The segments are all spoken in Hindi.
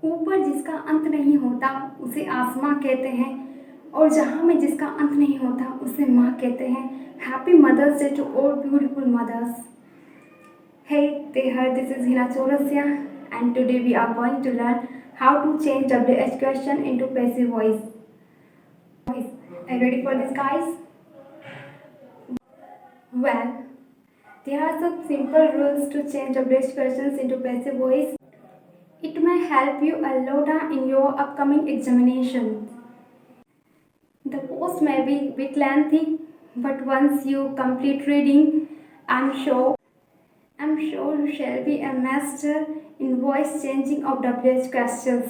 ऊपर जिसका अंत नहीं होता उसे आसमां कहते हैं, और जहाँ में जिसका अंत नहीं होता उसे माँ कहते हैं। Happy mother's day to all beautiful mothers. Hey there, this is Hina Chaurasia, and today we are going to learn how to change WH question into passive voice. Are you ready for this, guys? Well, there are some simple rules to change WH questions into passive voice. It may help you a lot in your upcoming examination. The post may be a bit lengthy, but once you complete reading, I'm sure you shall be a master in voice changing of WH questions.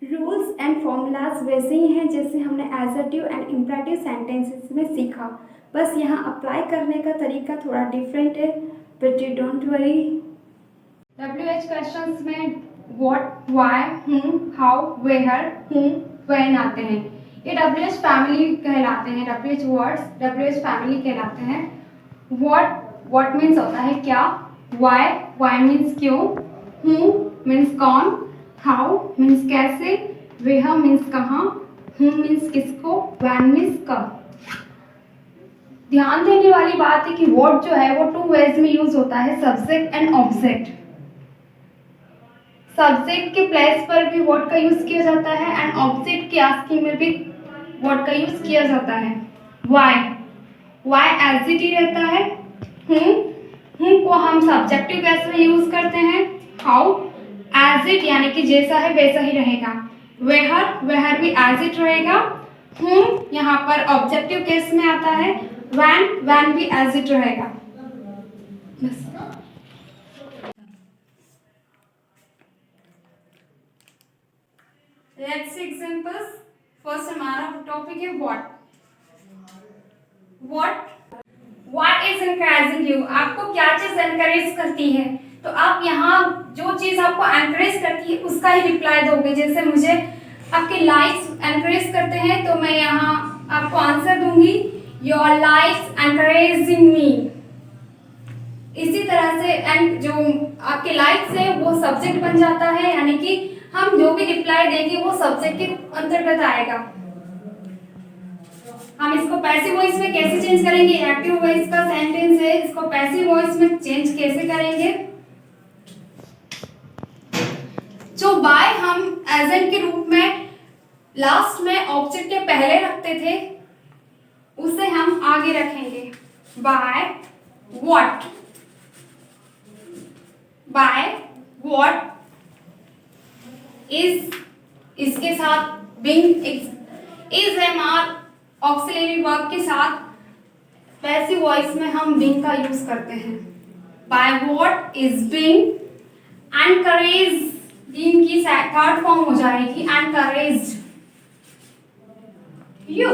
Rules and formulas वैसे ही हैं जैसे हमने एडजेक्टिव एंड इम्परेटिव सेंटेंसेस में सीखा, बस यहाँ अप्लाई करने का तरीका थोड़ा डिफरेंट है, but you don't worry. WH questions में what, why, whom, how, where, whom, when आते हैं। ये WH फैमिली कहलाते हैं। WH वर्ड्स WH फैमिली कहलाते हैं। व्हाट मीन्स होता है क्या, व्हाई मीन्स क्यों, हू मीन्स कौन, हाउ मीन्स कैसे, वेयर मीन्स कहाँ, हूम मीन्स किसको, व्हेन मीन्स कब। ध्यान देने वाली बात है कि व्हाट जो है वो 2 वेज में यूज होता है, सब्जेक्ट एंड ऑब्जेक्ट। सब्जेक्ट के प्लेस पर भी व्हाट का यूज किया जाता है एंड ऑब्जेक्ट के आस्किंग में भी व्हाट का यूज किया जाता है। व्हाई एज इट ही रहता है। हूम को हम सब्जेक्टिव केस में यूज करते हैं। हाउ एज इट यानी कि जैसा है वैसा ही रहेगा। वेयर भी एज इट रहेगा। हूम यहाँ पर ऑब्जेक्टिव केस में आता है। व्हेन भी एज इट रहेगा। Let's see examples. फर्स्ट हमारा टॉपिक है व्हाट इज एनकरेजिंग यू। आपको क्या चीज एनकरेज करती है, तो आप यहाँ जो चीज आपको एनकरेज करती है उसका ही रिप्लाई दोगे। जैसे मुझे आपके लाइक्स एनकरेज करते हैं तो मैं यहाँ आपको आंसर दूंगी, योर लाइक्स एनकरेजिंग मी। इसी तरह से एंड जो आपके लाइक्स है वो सब्जेक्ट बन जाता है, यानी कि हम जो भी रिप्लाई देंगे वो सब्जेक्ट के अंतर्गत आएगा। हम इसको पैसिव वॉइस में कैसे चेंज करेंगे, एक्टिव वॉइस का सेंटेंस है, इसको पैसिव वॉइस में चेंज कैसे करेंगे। जो बाय हम एजेंट के रूप में लास्ट में ऑब्जेक्ट के पहले रखते थे उसे हम आगे रखेंगे। बाय व्हाट इज, इसके साथ being, is MR auxiliary verb के साथ पैसिव वॉइस में हम बीइंग का यूज करते हैं। By what is being encourage, being की थर्ड फॉर्म हो जाएगी encouraged you,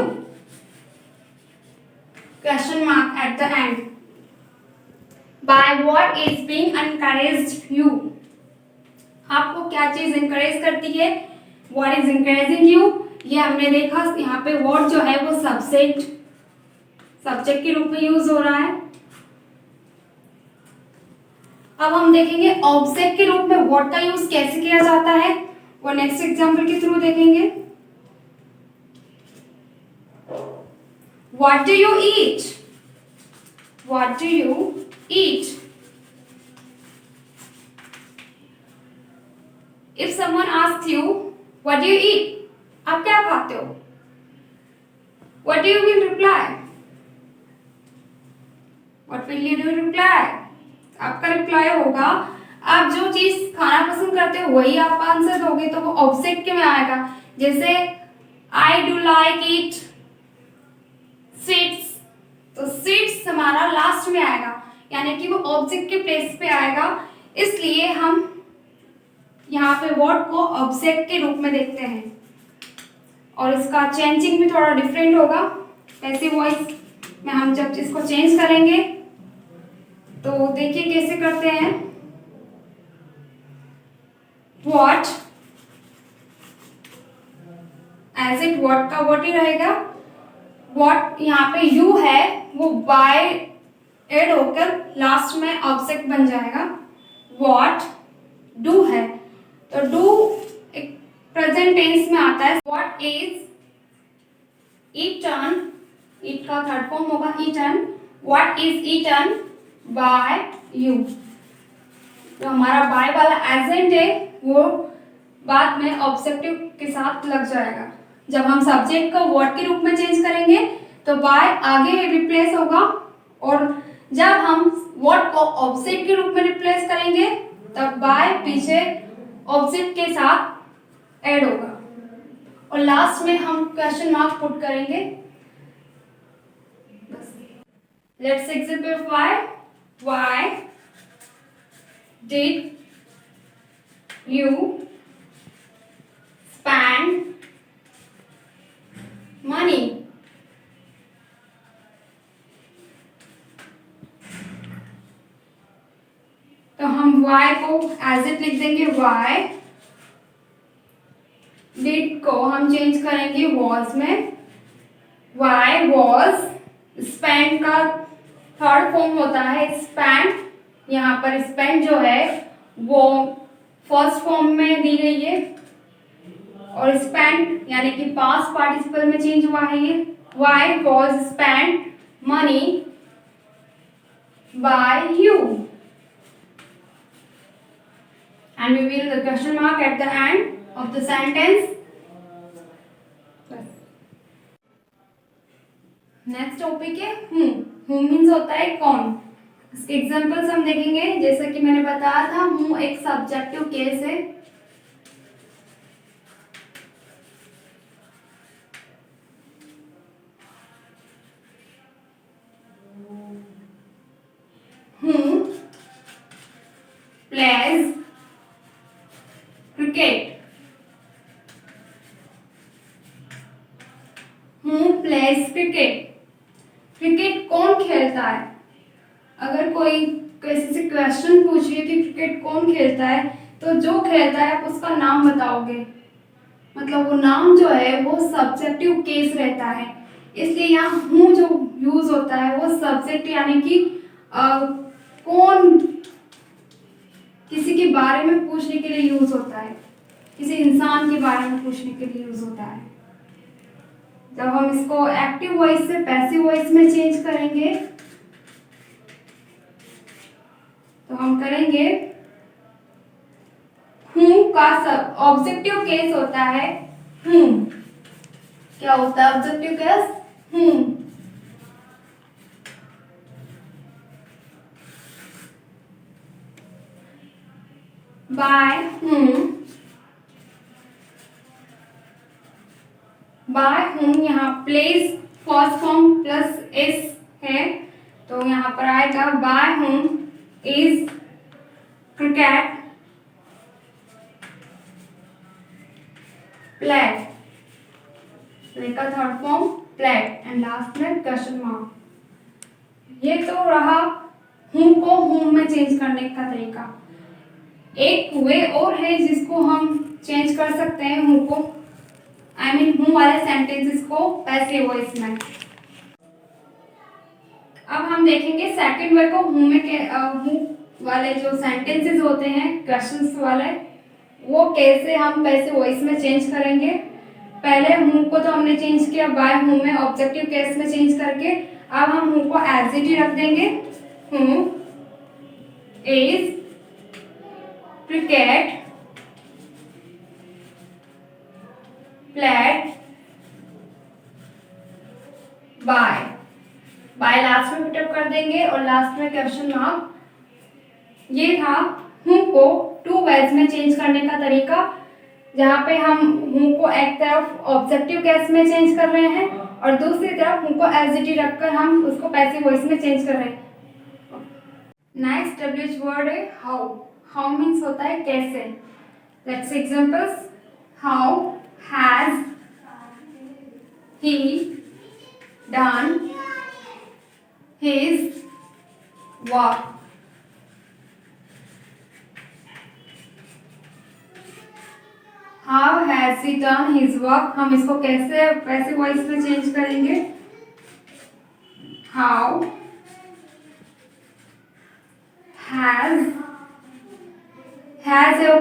question mark at the end. By what is being encouraged you, आपको क्या चीज एनकरेज करती है, व्हाट इज एनकरेजिंग यू। ये हमने देखा यहाँ पे व्हाट जो है वो सब्जेक्ट के रूप में यूज हो रहा है। अब हम देखेंगे ऑब्जेक्ट के रूप में व्हाट का यूज कैसे किया जाता है, वो नेक्स्ट एग्जांपल के थ्रू देखेंगे। What do you eat, what do you eat. If someone asks you what do you eat, आप क्या खाते हो, what do you will reply, what will you do reply. आपका रिप्लाई होगा आप जो चीज खाना पसंद करते हो वही आप आंसर दोगे, तो वो ऑब्जेक्ट के में आएगा। जैसे I do like it sweets, तो स्वीट्स हमारा लास्ट में आएगा, यानी कि वो ऑब्जेक्ट के प्लेस पे आएगा। इसलिए हम यहाँ पे व्हाट को ऑब्जेक्ट के रूप में देखते हैं, और इसका चेंजिंग भी थोड़ा डिफरेंट होगा। पैसिव वॉइस में हम जब इसको चेंज करेंगे तो देखिए कैसे करते हैं। व्हाट एज इट व्हाट का व्हाट ही रहेगा। व्हाट यहाँ पे यू है वो बाय एड होकर लास्ट में ऑब्जेक्ट बन जाएगा। व्हाट डू है तो डू प्रेजेंट टेंस में आता है व्हाट इज ईटन, ईट का थर्ड फॉर्म होगा eaten, what is eaten by you. तो हमारा बाय वाला एजेंट है वो बाद में ऑब्जेक्टिव के साथ लग जाएगा। जब हम सब्जेक्ट को व्हाट के रूप में चेंज करेंगे तो बाय आगे रिप्लेस होगा, और जब हम व्हाट को ऑब्जेक्ट के रूप में रिप्लेस करेंगे तब बाय पीछे ऑब्जेक्ट के साथ ऐड होगा, और लास्ट में हम क्वेश्चन मार्क पुट करेंगे। Let's exemplify, why did you spend money. तो हम y को एज इट लिख देंगे, y डिड को हम चेंज करेंगे was में, y was, स्पेंड का थर्ड फॉर्म होता है स्पेंड, यहाँ पर स्पेंड जो है वो फर्स्ट फॉर्म में दी गई है, और स्पेंड यानी कि पास्ट पार्टिसिपल में चेंज हुआ है ये, y was spent money by you, and we will the question mark at the end of the sentence. Next topic है whom मीन्स होता है कौन। इसके एग्जांपल्स हम देखेंगे। जैसा कि मैंने बताया था whom एक सब्जेक्टिव केस है। whom plays cricket, whom plays cricket, cricket कौन खेलता है। अगर कोई किसी से क्वेश्चन पूछिए कि क्रिकेट कौन खेलता है, तो जो खेलता है आप उसका नाम बताओगे, मतलब वो नाम जो है वो सब्जेक्टिव केस रहता है, इसलिए यहाँ हूँ जो यूज होता है वो सब्जेक्ट यानी कि कौन किसी के बारे में पूछने के लिए यूज होता है, किसी इंसान के बारे में पूछने के लिए यूज होता है। जब हम इसको एक्टिव वॉइस से पैसिव वॉइस में चेंज करेंगे तो हम करेंगे whom का सब ऑब्जेक्टिव केस होता है whom। क्या होता है objective case whom। by whom, by whom यहाँ place first form plus S है, तो यहाँ पर आएगा by whom is cricket played, का third form played, and last में क्वेश्चन मार्क। ये तो रहा whom को whom में चेंज करने का तरीका। एक वे और है जिसको हम चेंज कर सकते हैं whom को, आई मीन whom वाले सेंटेंसेस को पैसिव वॉइस में। अब हम देखेंगे सेकंड वे को whom में whom वाले जो सेंटेंसेस होते हैं क्वेश्चंस वाले, वो कैसे हम पैसिव वॉइस में चेंज करेंगे। पहले whom को तो हमने चेंज किया by whom में ऑब्जेक्टिव केस में चेंज करके, अब हम whom को एज इट ही रख देंगे, whom is cricket played by last में पुटअप कर देंगे और लास्ट में क्वेश्चन मार्क। ये था whom को टू वेज में चेंज करने का तरीका, जहाँ पे हम whom को एक तरफ ऑब्जेक्टिव केस में चेंज कर रहे हैं और दूसरी तरफ whom को एज इट ही रखकर हम उसको पैसिव वॉइस में चेंज कर रहे हैं। नेक्स्ट WH वर्ड है हाउ। हाउ मीन्स होता है कैसे। Let's examples, how has he done his work. How has he done his work, हम इसको कैसे पैसिव वॉइस में चेंज करेंगे। हाउ हैज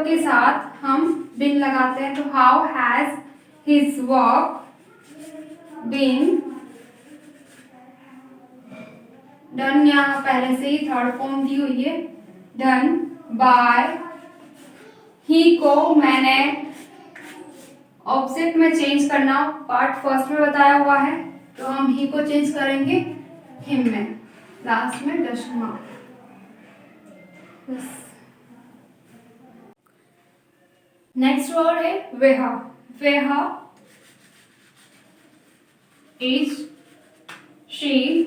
के साथ हम बिन लगाते हैं, तो how has his work been done, यहाँ पहले से ही थर्ड फॉर्म दी हुई है, डन बाय ही को मैंने ऑब्जेक्ट में चेंज करना पार्ट फर्स्ट में बताया हुआ है, तो हम ही को चेंज करेंगे हिम में, लास्ट में डस्ट मार्क। नेक्स्ट वर्ड है वेहा। वेहा इज शी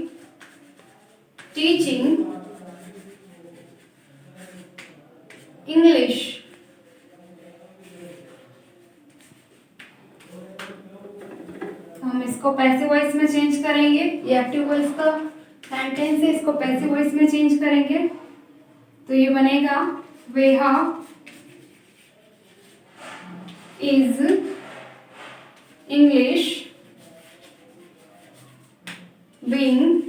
टीचिंग इंग्लिश। हम इसको पैसिव वॉइस में चेंज करेंगे, ये एक्टिव वॉइस का सेंटेंस है, इसको पैसिव वॉइस में चेंज करेंगे, तो ये बनेगा where is English being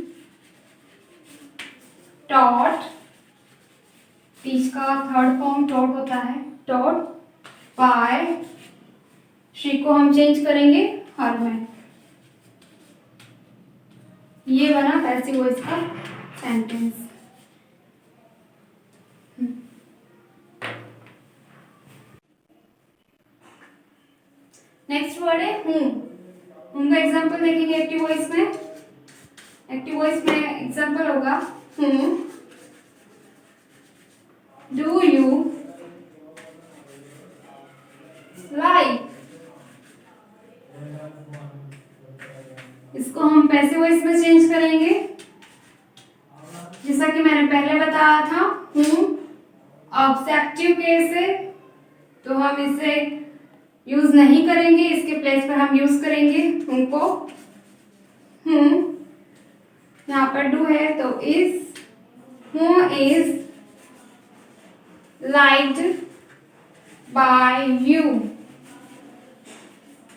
taught. Teach का थर्ड फॉर्म टॉट होता है, टॉट बाय। शी को हम चेंज करेंगे हर में। ये बना पैसिव वॉइस का सेंटेंस। नेक्स्ट वर्ड है हूम। हूम का एग्जांपल देखेंगे एक्टिव वॉइस में। एक्टिव वॉइस में एग्जांपल होगा हूम डू यू लाइक। इसको हम पैसिव वॉइस में चेंज करेंगे, जैसा कि मैंने पहले बताया था हूम ऑब्जेक्टिव केस है, तो हम इसे यूज नहीं करेंगे, इसके प्लेस पर हम यूज करेंगे उनको हूम। यहाँ पर डू है तो is, who is liked by you,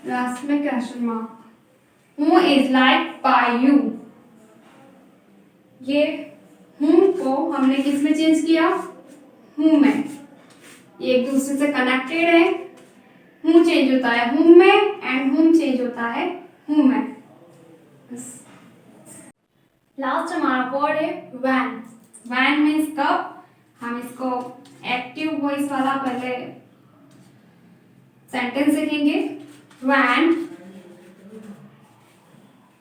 last में question mark. Who is liked by you, ये हूम को हमने किस में चेंज किया, हूं में। ये एक दूसरे से कनेक्टेड है, हूं चेंज होता है हूम में एंड हूम चेंज होता है हूं में। लास्ट हमारा वर्ड है वैन। वैन मीन्स कब। हम इसको एक्टिव वॉइस वाला पहले सेंटेंस लिखेंगे। Van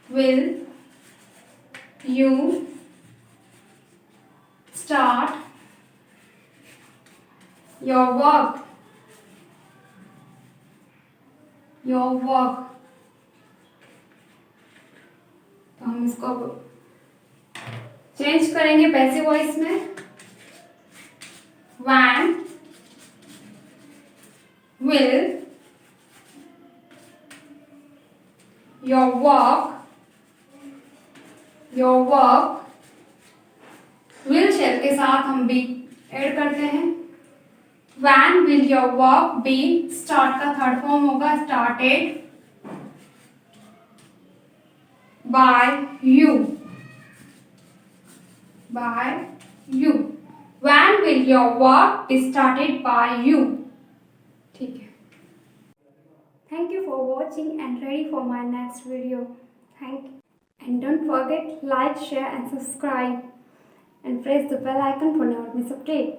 will you start your work. Your work, तो हम इसको चेंज करेंगे पैसिव वॉइस में। When will your work will shell के साथ हम be ऐड करते हैं। When will your work be, start का थर्ड फॉर्म होगा started by you, by you। When will your work be started by you? ठीक है। Thank you for watching and ready for my next video. Thank you. And don't forget like, share and subscribe and press the bell icon for never miss update.